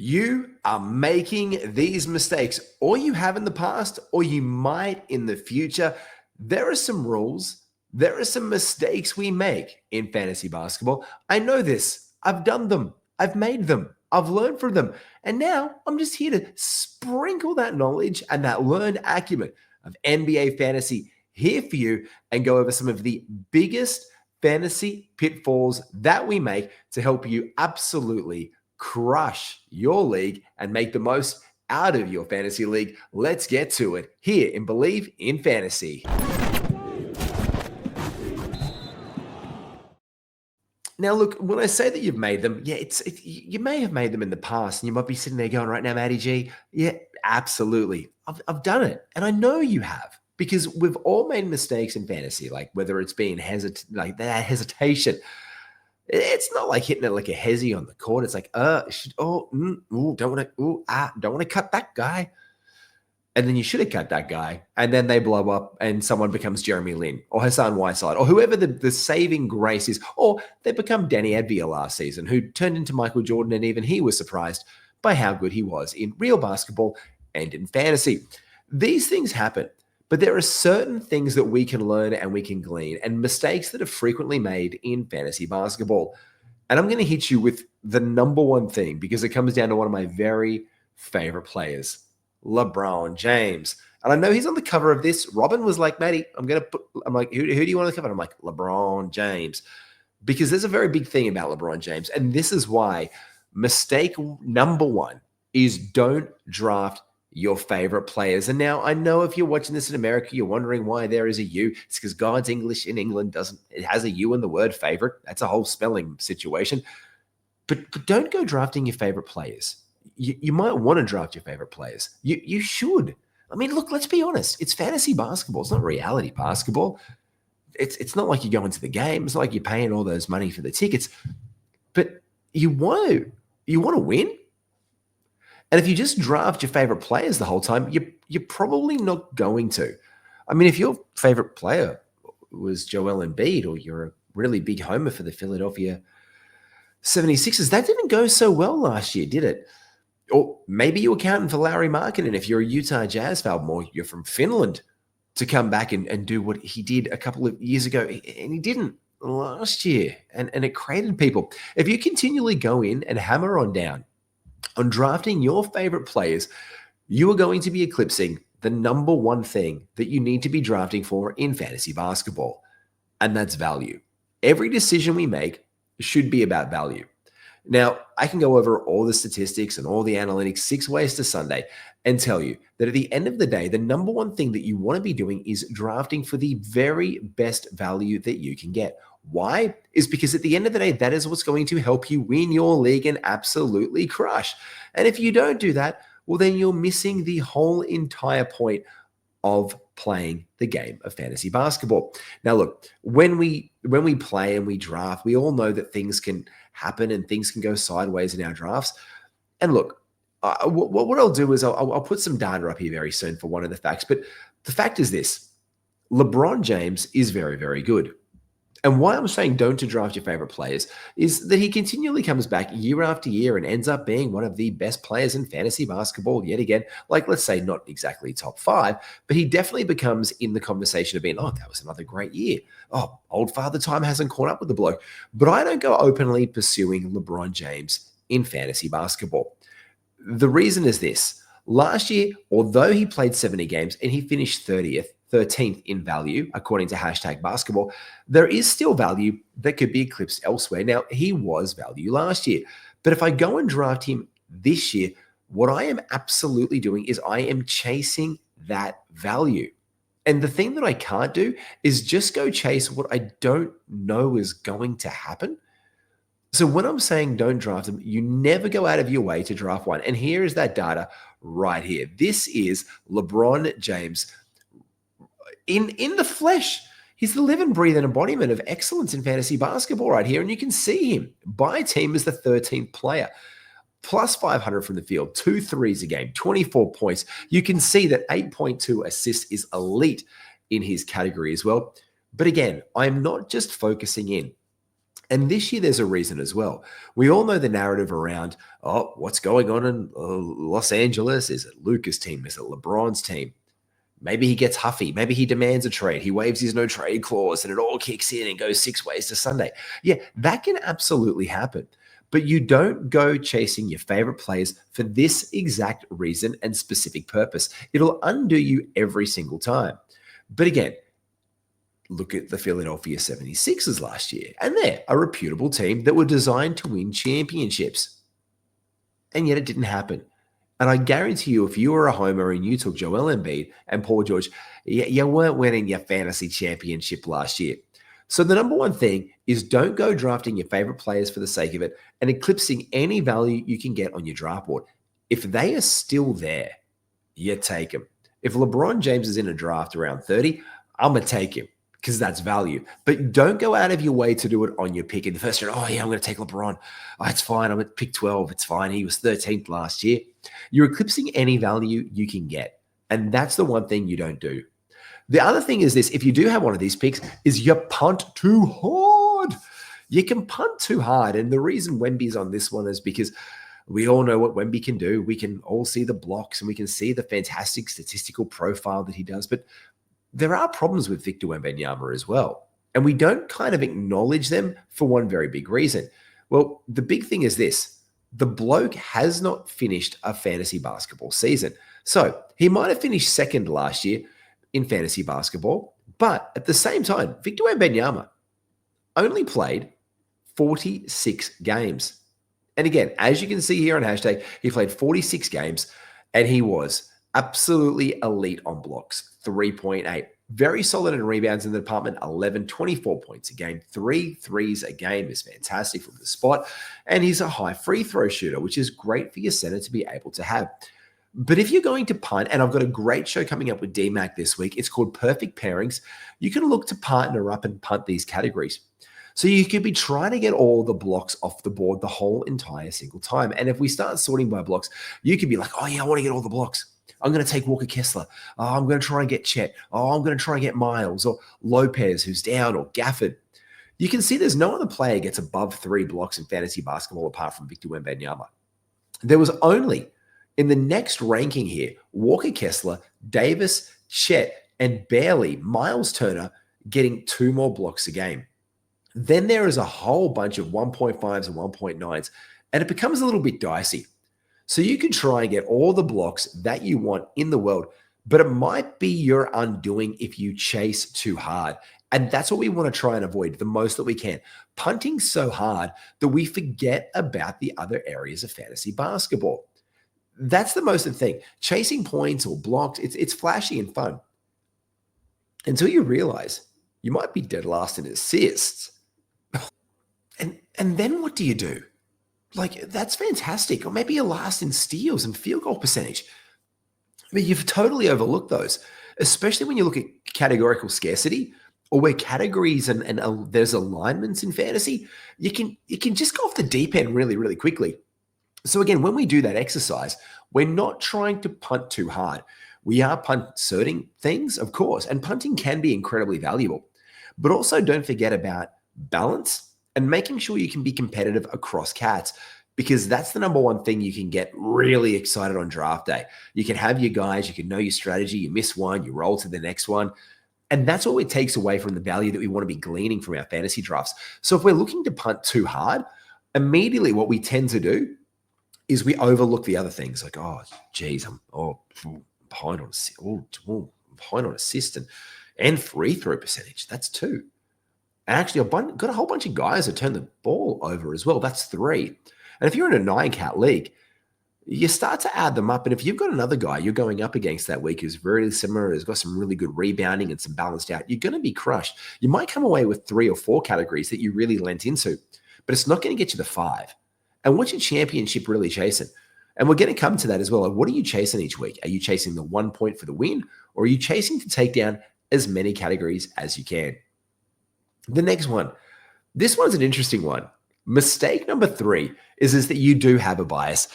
You are making these mistakes, or you have in the past, or you might in the future. There are some rules, there are some mistakes we make in fantasy basketball. I know this. I've done them, I've made them, I've learned from them. And now I'm just here to sprinkle that knowledge and that learned acumen of NBA fantasy here for you and go over some of the biggest fantasy pitfalls that we make to help you absolutely crush your league and make the most out of your fantasy league. Let's get to it here in Believe in Fantasy. Now, look, when I say that you've made them, you may have made them in the past, and you might be sitting there going right now, Matty G, yeah, absolutely. I've done it, and I know you have, because we've all made mistakes in fantasy, like whether it's being like that hesitation. It's not like hitting it like a hezzy on the court. It's like, don't want to cut that guy. And then you should have cut that guy. And then they blow up and someone becomes Jeremy Lin or Hassan Whiteside or whoever the saving grace is. Or they become Danny Advia last season, who turned into Michael Jordan, and even he was surprised by how good he was in real basketball and in fantasy. These things happen. But there are certain things that we can learn and we can glean, and mistakes that are frequently made in fantasy basketball. And I'm going to hit you with the number one thing, because it comes down to one of my very favorite players, LeBron James. And I know he's on the cover of this. Robin was like, Matty, I'm like, who do you want on the cover? And I'm like, LeBron James. Because there's a very big thing about LeBron James. And this is why mistake number one is don't draft your favorite players. And now I know if you're watching this in America, you're wondering why there is a U. It's because God's English in England it has a U in the word favorite. That's a whole spelling situation. But don't go drafting your favorite players. You might want to draft your favorite players. You should. I mean, look, let's be honest. It's fantasy basketball. It's not reality basketball. It's not like you're going to the game. It's not like you're paying all those money for the tickets. But you want to win. And if you just draft your favorite players the whole time, you're probably not going to. I mean, if your favorite player was Joel Embiid, or you're a really big homer for the Philadelphia 76ers, that didn't go so well last year, did it? Or maybe you were counting for Larry Markkinen if you're a Utah Jazz fan, or you're from Finland, to come back and do what he did a couple of years ago. And he didn't last year. And it created people. If you continually go in and hammer on down on drafting your favorite players, you are going to be eclipsing the number one thing that you need to be drafting for in fantasy basketball, and that's value. Every decision we make should be about value. Now, I can go over all the statistics and all the analytics 6 ways to Sunday and tell you that at the end of the day, the number one thing that you want to be doing is drafting for the very best value that you can get. Why? Is because at the end of the day, that is what's going to help you win your league and absolutely crush. And if you don't do that, well, then you're missing the whole entire point of playing the game of fantasy basketball. Now, look, when we play and we draft, we all know that things can happen and things can go sideways in our drafts. And look, what I'll do is I'll put some data up here very soon for one of the facts. But the fact is this: LeBron James is very, very good. And why I'm saying don't to draft your favorite players is that he continually comes back year after year and ends up being one of the best players in fantasy basketball yet again. Like, let's say not exactly top 5, but he definitely becomes in the conversation of being, oh, that was another great year. Oh, old father time hasn't caught up with the bloke. But I don't go openly pursuing LeBron James in fantasy basketball. The reason is this: last year, although he played 70 games and he finished 13th in value, according to hashtag basketball, there is still value that could be eclipsed elsewhere. Now, he was value last year, but if I go and draft him this year, what I am absolutely doing is I am chasing that value. And the thing that I can't do is just go chase what I don't know is going to happen. So when I'm saying don't draft him, you never go out of your way to draft one. And here is that data right here. This is LeBron James in the flesh. He's the live and breathe embodiment of excellence in fantasy basketball right here. And you can see him by team as the 13th player. Plus 500 from the field, 2 threes a game, 24 points. You can see that 8.2 assists is elite in his category as well. But again, I'm not just focusing in And this year, there's a reason as well. We all know the narrative around, oh, what's going on in Los Angeles? Is it Luka's team? Is it LeBron's team? Maybe he gets huffy. Maybe he demands a trade. He waives his no trade clause and it all kicks in and goes 6 ways to Sunday. Yeah, that can absolutely happen. But you don't go chasing your favorite players for this exact reason and specific purpose. It'll undo you every single time. But again, look at the Philadelphia 76ers last year, and they're a reputable team that were designed to win championships. And yet it didn't happen. And I guarantee you, if you were a homer and you took Joel Embiid and Paul George, you weren't winning your fantasy championship last year. So the number one thing is don't go drafting your favorite players for the sake of it and eclipsing any value you can get on your draft board. If they are still there, you take them. If LeBron James is in a draft around 30, I'm going to take him because that's value. But don't go out of your way to do it on your pick in the first round. Oh, yeah, I'm going to take LeBron. Oh, it's fine. I'm at pick 12. It's fine. He was 13th last year. You're eclipsing any value you can get. And that's the one thing you don't do. The other thing is this. If you do have one of these picks, is you punt too hard. You can punt too hard. And the reason Wemby's on this one is because we all know what Wemby can do. We can all see the blocks and we can see the fantastic statistical profile that he does. But there are problems with Victor Wembanyama as well. And we don't kind of acknowledge them for one very big reason. Well, the big thing is this. The bloke has not finished a fantasy basketball season. So he might have finished second last year in fantasy basketball, but at the same time, Victor Wembanyama only played 46 games. And again, as you can see here on hashtag, he played 46 games and he was absolutely elite on blocks, 3.8. Very solid in rebounds in the department, 11, 24 points a game. 3 threes a game is fantastic from the spot. And he's a high free throw shooter, which is great for your center to be able to have. But if you're going to punt, and I've got a great show coming up with DMAC this week, it's called Perfect Pairings. You can look to partner up and punt these categories. So you could be trying to get all the blocks off the board the whole entire single time. And if we start sorting by blocks, you could be like, oh yeah, I want to get all the blocks. I'm going to take Walker Kessler. Oh, I'm going to try and get Chet. Oh, I'm going to try and get Miles or Lopez, who's down, or Gafford. You can see there's no other player gets above 3 blocks in fantasy basketball apart from Victor Wembanyama. There was only, in the next ranking here, Walker Kessler, Davis, Chet, and barely Miles Turner getting 2 more blocks a game. Then there is a whole bunch of 1.5s and 1.9s, and it becomes a little bit dicey. So you can try and get all the blocks that you want in the world, but it might be your undoing if you chase too hard. And that's what we want to try and avoid the most that we can. Punting so hard that we forget about the other areas of fantasy basketball. That's the most important thing. Chasing points or blocks, it's flashy and fun until you realize you might be dead last in assists. And then what do you do? Like, that's fantastic. Or maybe you're last in steals and field goal percentage. I mean, you've totally overlooked those, especially when you look at categorical scarcity or where categories and there's alignments in fantasy. You can just go off the deep end really, really quickly. So again, when we do that exercise, we're not trying to punt too hard. We are punting things, of course, and punting can be incredibly valuable. But also don't forget about balance and making sure you can be competitive across cats, because that's the number one thing you can get really excited on draft day. You can have your guys, you can know your strategy, you miss one, you roll to the next one. And that's what it takes away from the value that we want to be gleaning from our fantasy drafts. So if we're looking to punt too hard, immediately what we tend to do is we overlook the other things like, oh, geez, I'm behind on assist and free throw percentage. That's 2. And actually, I've got a whole bunch of guys that turn the ball over as well. That's 3. And if you're in a 9-cat league, you start to add them up. And if you've got another guy you're going up against that week who's very similar, has got some really good rebounding and some balanced out, you're going to be crushed. You might come away with 3 or 4 categories that you really lent into, but it's not going to get you the 5. And what's your championship really chasing? And we're going to come to that as well. Like, what are you chasing each week? Are you chasing the 1 point for the win, or are you chasing to take down as many categories as you can? The next one, this one's an interesting one. Mistake number 3 is that you do have a bias.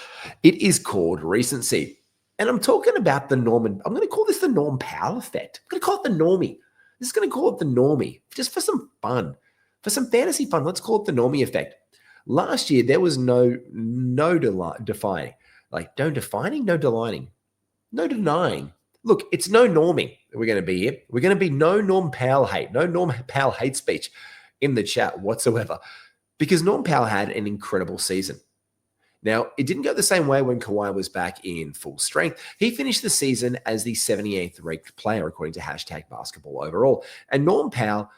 It is called recency. And I'm talking about the norm. I'm going to call this the Norm Powell effect. I'm going to call it the normie. This is going to call it the normie just for some fun. For some fantasy fun, let's call it the normie effect. Last year, there was no defining. Like, no defining, no delining, no denying. Look, it's no norming that we're going to be here. We're going to be no Norm Powell hate, no Norm Powell hate speech in the chat whatsoever, because Norm Powell had an incredible season. Now, it didn't go the same way when Kawhi was back in full strength. He finished the season as the 78th ranked player, according to hashtag basketball overall. And Norm Powell,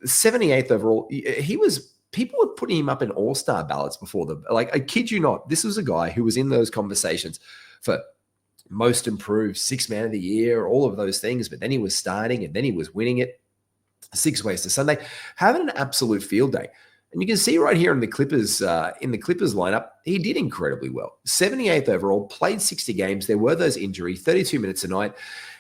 78th overall, people were putting him up in all-star ballots before like, I kid you not, this was a guy who was in those conversations for most improved, sixth man of the year, all of those things, but then he was starting and then he was winning it 6 ways to Sunday, having an absolute field day. And you can see right here in the Clippers lineup, he did incredibly well. 78th overall, played 60 games. There were those injuries, 32 minutes a night.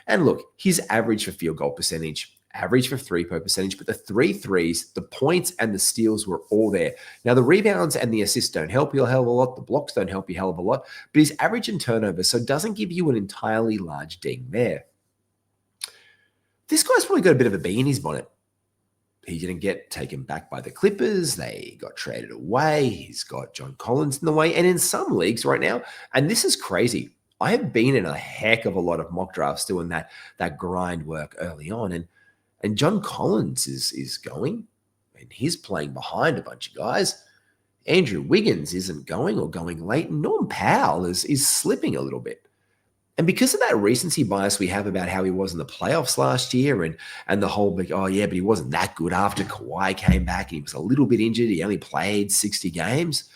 And look, his average for field goal percentage, average for three-point percentage, but the 3 threes, the points and the steals were all there. Now, the rebounds and the assists don't help you a hell of a lot. The blocks don't help you a hell of a lot. But his average and turnover, so it doesn't give you an entirely large ding there. This guy's probably got a bit of a bee in his bonnet. He didn't get taken back by the Clippers. They got traded away. He's got John Collins in the way. And in some leagues right now, and this is crazy, I have been in a heck of a lot of mock drafts doing that grind work early on. And John Collins is going, and he's playing behind a bunch of guys. Andrew Wiggins isn't going or going late. And Norm Powell is slipping a little bit. And because of that recency bias we have about how he was in the playoffs last year and the whole big, oh yeah, but he wasn't that good after Kawhi came back and he was a little bit injured. He only played 60 games.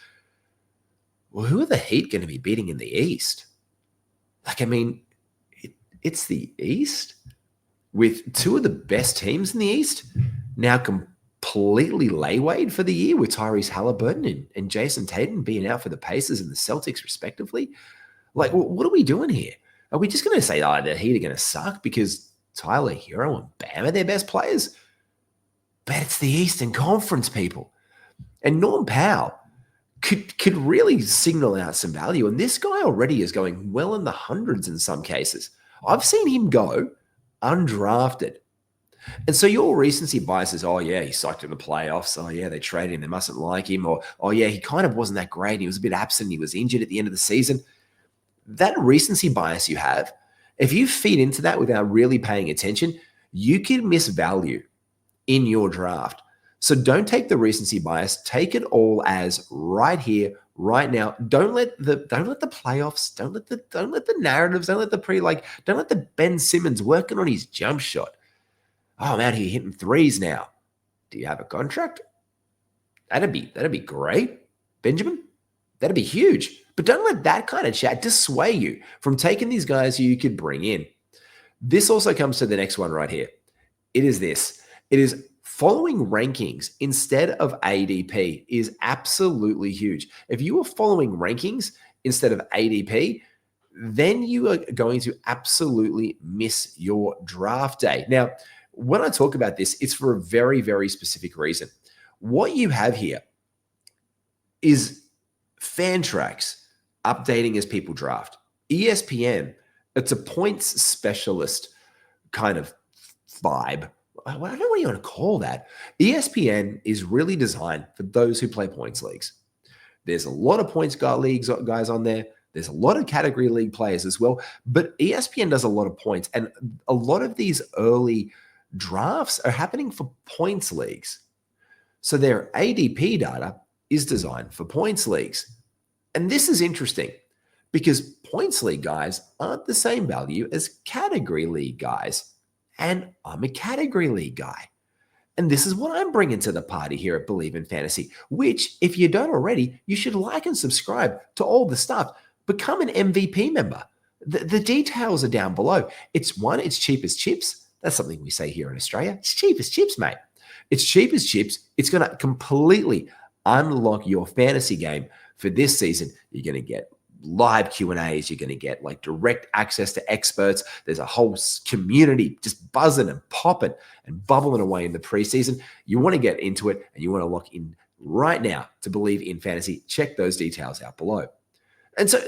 Well, who are the Heat going to be beating in the East? Like, I mean, it's the East with two of the best teams in the East now completely laywayed for the year with Tyrese Halliburton and Jason Tatum being out for the Pacers and the Celtics respectively. Like, what are we doing here? Are we just going to say, oh, the Heat are going to suck because Tyler Hero and Bam are their best players? But it's the Eastern Conference, people. And Norm Powell could really signal out some value. And this guy already is going well in the hundreds in some cases. I've seen him go undrafted. And so your recency bias is, oh, yeah, he sucked in the playoffs. Oh, yeah, they traded him. They mustn't like him. Or, oh, yeah, he kind of wasn't that great. He was a bit absent. He was injured at the end of the season. That recency bias you have, if you feed into that without really paying attention, you can miss value in your draft. So don't take the recency bias. Take it all as right here, right now. Don't let the playoffs, don't let the narratives, don't let the Ben Simmons working on his jump shot. Oh, I'm out here hitting threes now. Do you have a contract? That'd be great, Benjamin. That'd be huge. But don't let that kind of chat dissuade you from taking these guys who you could bring in. This also comes to the next one right here. It is this. It is following rankings instead of ADP is absolutely huge. If you are following rankings instead of ADP, then you are going to absolutely miss your draft day. Now, when I talk about this, it's for a very, very specific reason. What you have here is Fantrax updating as people draft. ESPN, it's a points specialist kind of vibe. I don't know what you want to call that. ESPN is really designed for those who play points leagues. There's a lot of points guys on there. There's a lot of category league players as well. But ESPN does a lot of points. And a lot of these early drafts are happening for points leagues. So their ADP data is designed for points leagues. And this is interesting because points league guys aren't the same value as category league guys. And I'm a category league guy. And this is what I'm bringing to the party here at Believe in Fantasy, which if you don't already, you should like and subscribe to all the stuff. Become an MVP member. The details are down below. It's cheap as chips. That's something we say here in Australia. It's cheap as chips, mate. It's cheap as chips. It's going to completely unlock your fantasy game for this season. You're going to get live Q&As. You're going to get like direct access to experts. There's a whole community just buzzing and popping and bubbling away in the preseason. You want to get into it and you want to lock in right now to Believe in Fantasy. Check those details out below. And so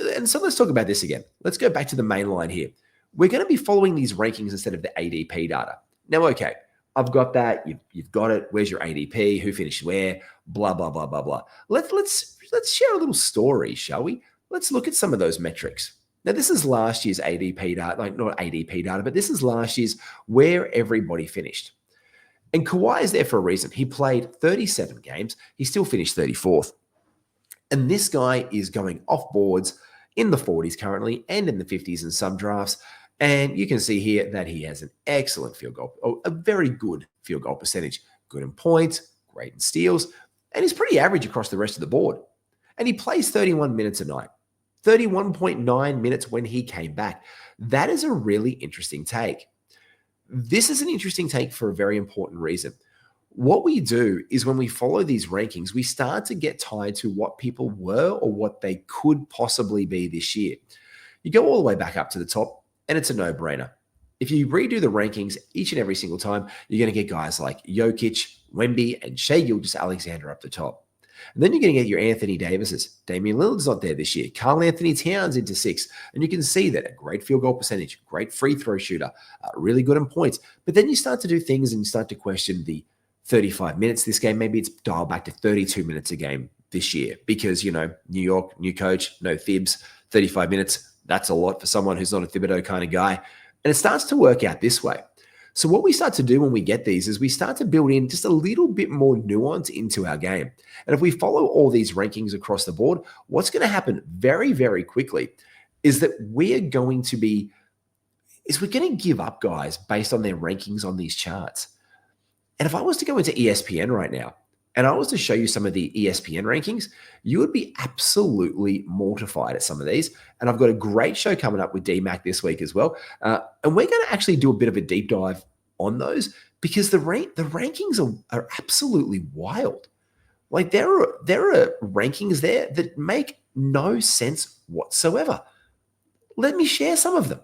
let's talk about this again. Let's go back to the main line here. We're going to be following these rankings instead of the ADP data. Now, okay, I've got that. You've got it. Where's your ADP? Who finished where? Blah blah blah blah blah. Let's share a little story, shall we? Let's look at some of those metrics. Now, this is last year's ADP data, like not ADP data, but this is last year's where everybody finished. And Kawhi is there for a reason. He played 37 games. He still finished 34th. And this guy is going off boards in the 40s currently and in the 50s in some drafts. And you can see here that he has an excellent field goal, or a very good field goal percentage. Good in points, great in steals, and he's pretty average across the rest of the board. And he plays 31 minutes a night, 31.9 minutes when he came back. That is a really interesting take. This is an interesting take for a very important reason. What we do is when we follow these rankings, we start to get tied to what people were or what they could possibly be this year. You go all the way back up to the top, and it's a no-brainer. If you redo the rankings each and every single time, you're going to get guys like Jokic, Wemby, and Shai Gilgeous-Alexander up the top. And then you're going to get your Anthony Davises. Damian Lillard's not there this year. Karl Anthony Towns into 6. And you can see that a great field goal percentage, great free throw shooter, really good in points. But then you start to do things and you start to question the 35 minutes this game. Maybe it's dialed back to 32 minutes a game this year because, New York, new coach, no Thibs, 35 minutes. That's a lot for someone who's not a Thibodeau kind of guy. And it starts to work out this way. So what we start to do when we get these is we start to build in just a little bit more nuance into our game. And if we follow all these rankings across the board, what's going to happen very, very quickly is that we're going to give up guys based on their rankings on these charts. And if I was to go into ESPN right now and I was to show you some of the ESPN rankings, you would be absolutely mortified at some of these. And I've got a great show coming up with DMAC this week as well. And we're going to actually do a bit of a deep dive on those because the rankings are absolutely wild. Like there are rankings there that make no sense whatsoever. Let me share some of them.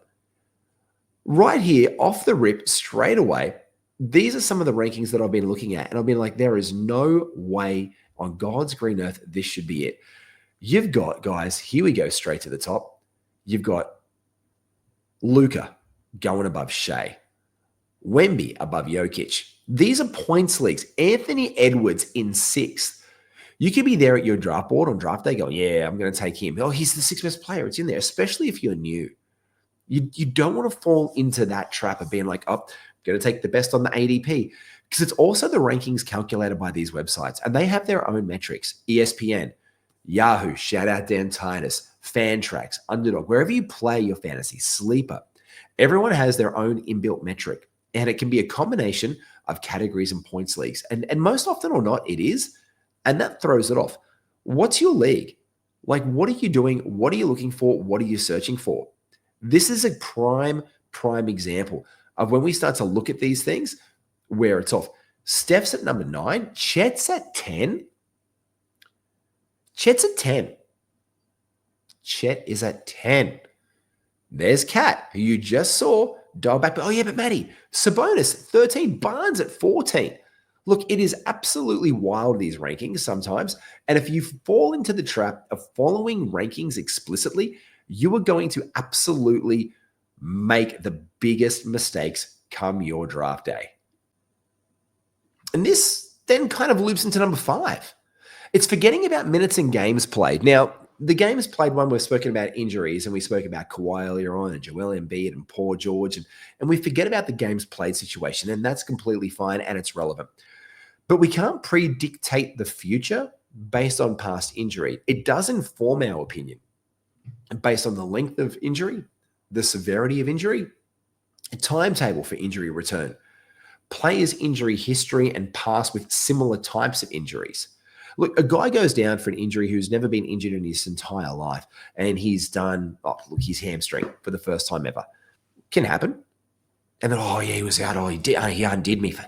Right here, off the rip, straight away, these are some of the rankings that I've been looking at. And I've been like, there is no way on God's green earth this should be it. You've got, guys, here we go straight to the top. You've got Luka going above Shai. Wemby above Jokic. These are points leagues. Anthony Edwards in 6th. You could be there at your draft board on draft day going, yeah, I'm going to take him. Oh, he's the 6th best player. It's in there, especially if you're new. You don't want to fall into that trap of being like, oh, going to take the best on the ADP because it's also the rankings calculated by these websites and they have their own metrics. ESPN, Yahoo, shout out Dan Titus, Fantrax, Underdog, wherever you play your fantasy, Sleeper. Everyone has their own inbuilt metric and it can be a combination of categories and points leagues. And most often or not, it is. And that throws it off. What's your league? Like, what are you doing? What are you looking for? What are you searching for? This is a prime example of when we start to look at these things, where it's off. Steph's at number 9. Chet's at 10. Chet's at 10. Chet is at 10. There's Kat, who you just saw, dial back. Oh, yeah, but Matty, Sabonis, 13. Barnes at 14. Look, it is absolutely wild, these rankings sometimes. And if you fall into the trap of following rankings explicitly, you are going to absolutely make the biggest mistakes come your draft day. And this then kind of loops into number 5. It's forgetting about minutes and games played. Now, the games played one, we've spoken about injuries and we spoke about Kawhi earlier on and Joel Embiid and Paul George. And we forget about the games played situation, and that's completely fine and it's relevant. But we can't predictate the future based on past injury. It does inform our opinion based on the length of injury, the severity of injury, a timetable for injury return, players' injury history and past with similar types of injuries. Look, a guy goes down for an injury who's never been injured in his entire life, and he's done, his hamstring for the first time ever. Can happen. And then, he was out. He undid me for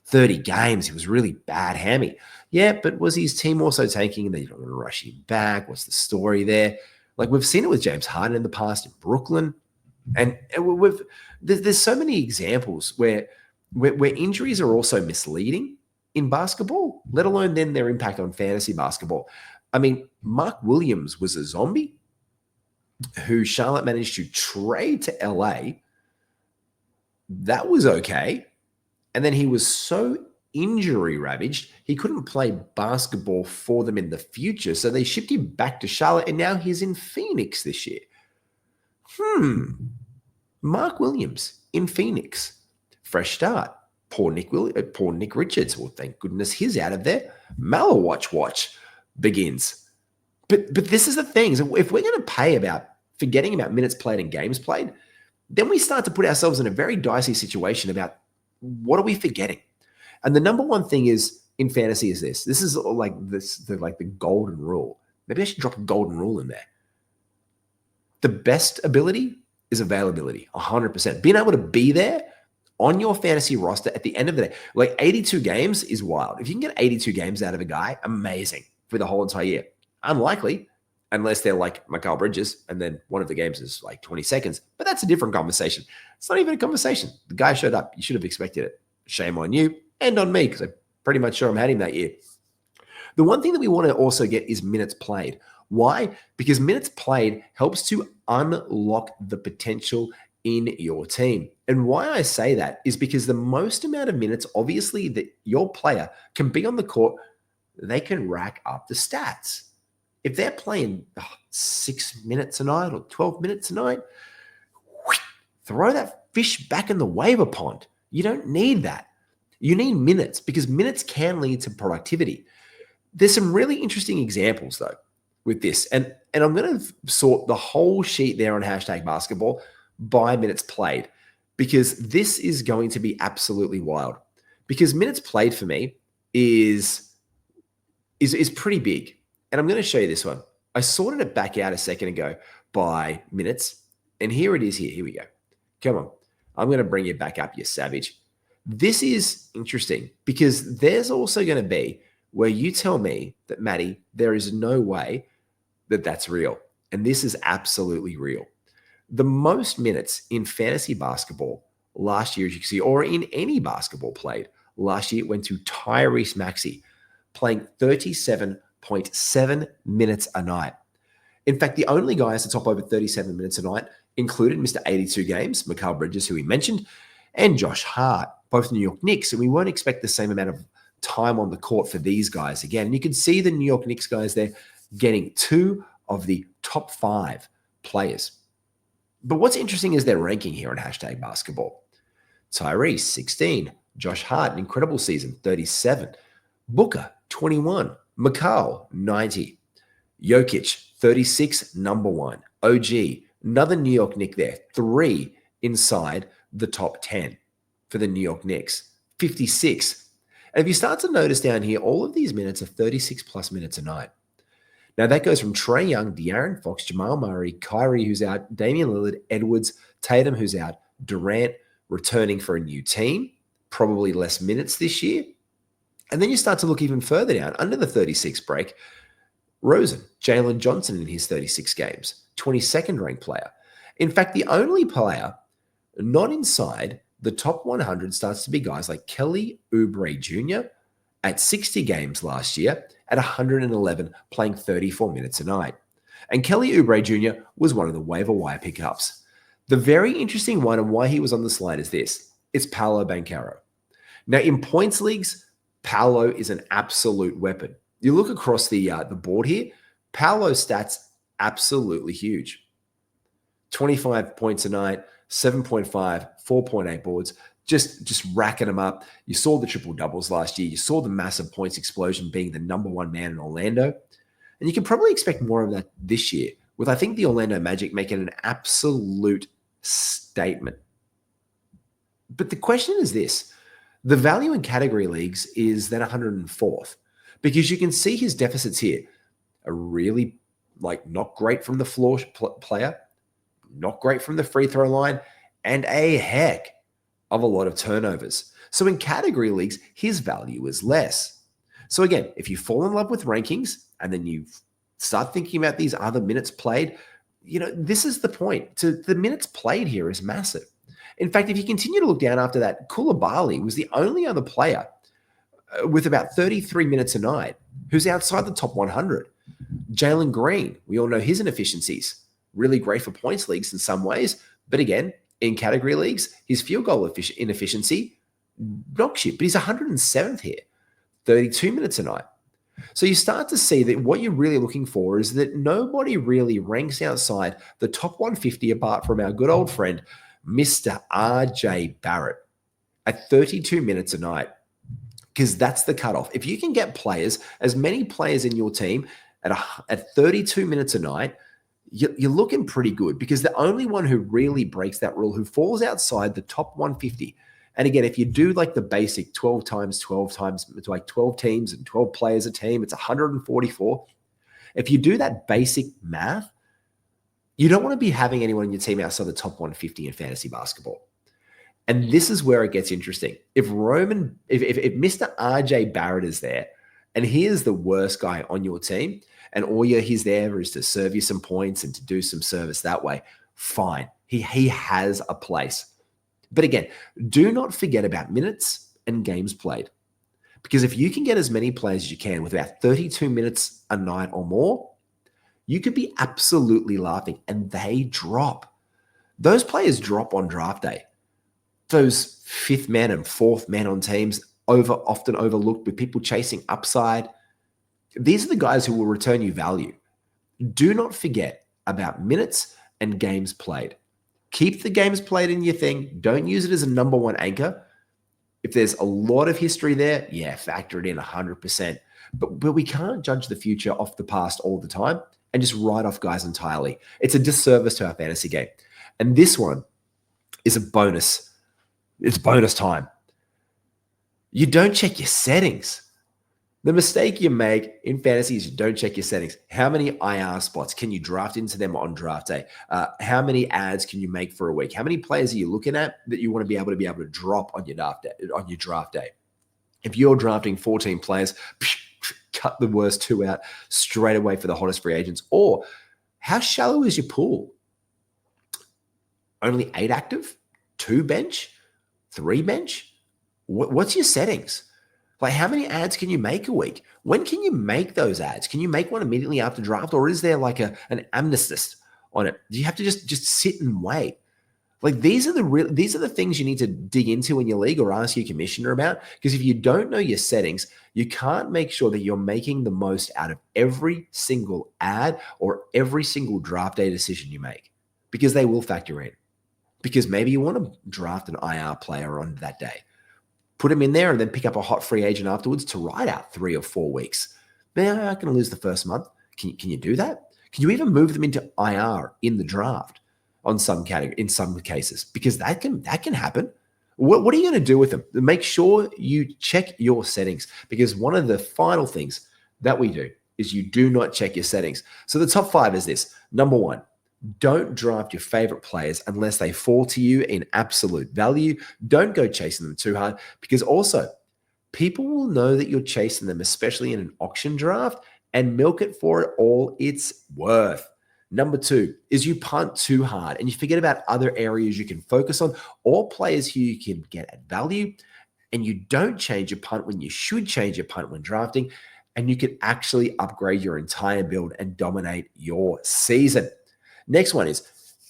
30 games. He was really bad hammy. Yeah, but was his team also tanking and they don't want to rush him back? What's the story there? Like, we've seen it with James Harden in the past in Brooklyn. And there's so many examples where injuries are also misleading in basketball, let alone then their impact on fantasy basketball. I mean, Mark Williams was a zombie who Charlotte managed to trade to LA. That was okay. And then he was so injury ravaged, he couldn't play basketball for them in the future. So they shipped him back to Charlotte, and now he's in Phoenix this year. Mark Williams in Phoenix. Fresh start. Poor Nick Richards. Well, thank goodness he's out of there. Watch begins. But this is the thing. So if we're going to pay about forgetting about minutes played and games played, then we start to put ourselves in a very dicey situation about what are we forgetting? And the number one thing is in fantasy is this. This is like the golden rule. Maybe I should drop a golden rule in there. The best ability is availability, 100%. Being able to be there on your fantasy roster at the end of the day. Like 82 games is wild. If you can get 82 games out of a guy, amazing for the whole entire year. Unlikely, unless they're like Mikal Bridges, and then one of the games is like 20 seconds. But that's a different conversation. It's not even a conversation. The guy showed up. You should have expected it. Shame on you and on me, because I'm pretty much sure I'm had him that year. The one thing that we want to also get is minutes played. Why? Because minutes played helps to unlock the potential in your team. And why I say that is because the most amount of minutes, obviously, that your player can be on the court, they can rack up the stats. If they're playing 6 minutes a night or 12 minutes a night, throw that fish back in the waiver pond. You don't need that. You need minutes, because minutes can lead to productivity. There's some really interesting examples, though, with this. And I'm going to sort the whole sheet there on #basketball by minutes played, because this is going to be absolutely wild. Because minutes played for me is pretty big. And I'm going to show you this one. I sorted it back out a second ago by minutes. And here it is here. Here we go. Come on. I'm going to bring you back up, you savage. This is interesting, because there's also going to be where you tell me that, Matty, there is no way that that's real. And this is absolutely real. The most minutes in fantasy basketball last year, as you can see, or in any basketball played last year, went to Tyrese Maxey, playing 37.7 minutes a night. In fact, the only guys to top over 37 minutes a night included Mr. 82 games, Mikal Bridges, who we mentioned, and Josh Hart, both New York Knicks. And we won't expect the same amount of time on the court for these guys again. And you can see the New York Knicks guys there getting 2 of the top 5 players. But what's interesting is their ranking here on #basketball. Tyrese, 16. Josh Hart, an incredible season, 37. Booker, 21. Mikal, 90. Jokic, 36, number 1. OG, another New York Knick there, 3 inside the top 10 for the New York Knicks, 56. And if you start to notice down here, all of these minutes are 36 plus minutes a night. Now that goes from Trae Young, De'Aaron Fox, Jamal Murray, Kyrie, who's out, Damian Lillard, Edwards, Tatum, who's out, Durant, returning for a new team, probably less minutes this year. And then you start to look even further down, under the 36 break, Rosen, Jalen Johnson in his 36 games, 22nd ranked player. In fact, the only player not inside the top 100 starts to be guys like Kelly Oubre Jr. at 60 games last year at 111, playing 34 minutes a night. And Kelly Oubre Jr. was one of the waiver wire pickups. The very interesting one and why he was on the slide is this. It's Paolo Banchero. Now, in points leagues, Paolo is an absolute weapon. You look across the board here, Paolo's stats absolutely huge. 25 points a night, 7.5, 4.8 boards, just racking them up. You saw the triple doubles last year. You saw the massive points explosion, being the number 1 man in Orlando. And you can probably expect more of that this year, with I think the Orlando Magic making an absolute statement. But the question is this. The value in category leagues is then 104th, because you can see his deficits here are really not great from the floor player, not great from the free throw line, and a heck of a lot of turnovers. So in category leagues, his value is less. So again, if you fall in love with rankings and then you start thinking about these other minutes played, this is the point. The minutes played here is massive. In fact, if you continue to look down after that, Koulibaly was the only other player with about 33 minutes a night who's outside the top 100. Jalen Green, we all know his inefficiencies. Really great for points leagues in some ways. But again, in category leagues, his field goal inefficiency, knocks you, but he's 107th here, 32 minutes a night. So you start to see that what you're really looking for is that nobody really ranks outside the top 150 apart from our good old friend, Mr. RJ Barrett, at 32 minutes a night, because that's the cutoff. If you can get players, as many players in your team at 32 minutes a night, you're looking pretty good, because the only one who really breaks that rule, who falls outside the top 150, and again, if you do like the basic 12 times, it's like 12 teams and 12 players a team, it's 144. If you do that basic math, you don't want to be having anyone in your team outside the top 150 in fantasy basketball. And this is where it gets interesting. If Mr. RJ Barrett is there, and he is the worst guy on your team, and all he's there is to serve you some points and to do some service that way, fine. He has a place. But again, do not forget about minutes and games played. Because if you can get as many players as you can with about 32 minutes a night or more, you could be absolutely laughing. And they drop. Those players drop on draft day. Those fifth man and fourth man on teams often overlooked, with people chasing upside. These are the guys who will return you value. Do not forget about minutes and games played. Keep the games played in your thing. Don't use it as a number one anchor. If there's a lot of history there, yeah, factor it in 100%. But we can't judge the future off the past all the time and just write off guys entirely. It's a disservice to our fantasy game. And this one is a bonus. It's bonus time. You don't check your settings. The mistake you make in fantasy is you don't check your settings. How many IR spots can you draft into them on draft day? How many ads can you make for a week? How many players are you looking at that you want to be able to drop on your draft day? If you're drafting 14 players, cut the worst two out straight away for the hottest free agents. Or how shallow is your pool? Only 8 active? 2 bench? 3 bench? What's your settings? Like, how many ads can you make a week? When can you make those ads? Can you make one immediately after draft, or is there like an amnestist on it? Do you have to just sit and wait? Like, these are the things you need to dig into in your league or ask your commissioner about, because if you don't know your settings, you can't make sure that you're making the most out of every single ad or every single draft day decision you make, because they will factor in. Because maybe you want to draft an IR player on that day. Put him in there and then pick up a hot free agent afterwards to ride out 3 or 4 weeks. Man, I'm going to lose the first month. Can you do that? Can you even move them into IR in the draft in some cases? Because that can happen. What are you going to do with them? Make sure you check your settings, because one of the final things that we do is you do not check your settings. So the top 5 is this. Number 1, don't draft your favorite players unless they fall to you in absolute value. Don't go chasing them too hard, because also people will know that you're chasing them, especially in an auction draft, and milk it for it all it's worth. Number 2 is you punt too hard and you forget about other areas you can focus on, or players who you can get at value, and you don't change your punt when you should change your punt when drafting, and you can actually upgrade your entire build and dominate your season. Next one is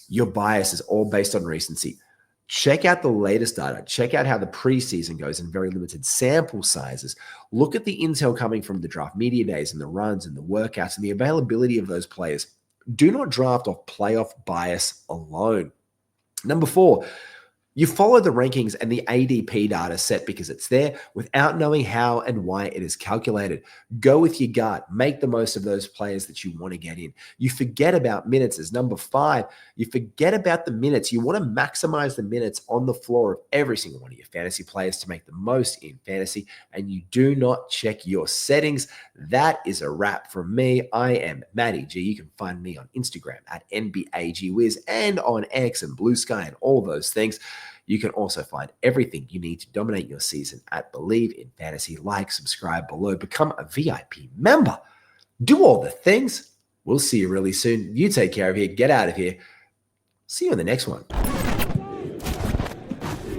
your bias is all based on recency. Check out the latest data. Check out how the preseason goes in very limited sample sizes. Look at the intel coming from the draft media days and the runs and the workouts and the availability of those players. Do not draft off playoff bias alone. Number 4, you follow the rankings and the ADP data set because it's there without knowing how and why it is calculated. Go with your gut. Make the most of those players that you want to get in. You forget about minutes as number 5. You forget about the minutes. You want to maximize the minutes on the floor of every single one of your fantasy players to make the most in fantasy, and you do not check your settings. That is a wrap from me. I am Matty G. You can find me on Instagram at NBAGWiz and on X and Blue Sky and all those things. You can also find everything you need to dominate your season at Believe in Fantasy. Like, subscribe below, become a VIP member. Do all the things. We'll see you really soon. You take care of here. Get out of here. See you in the next one.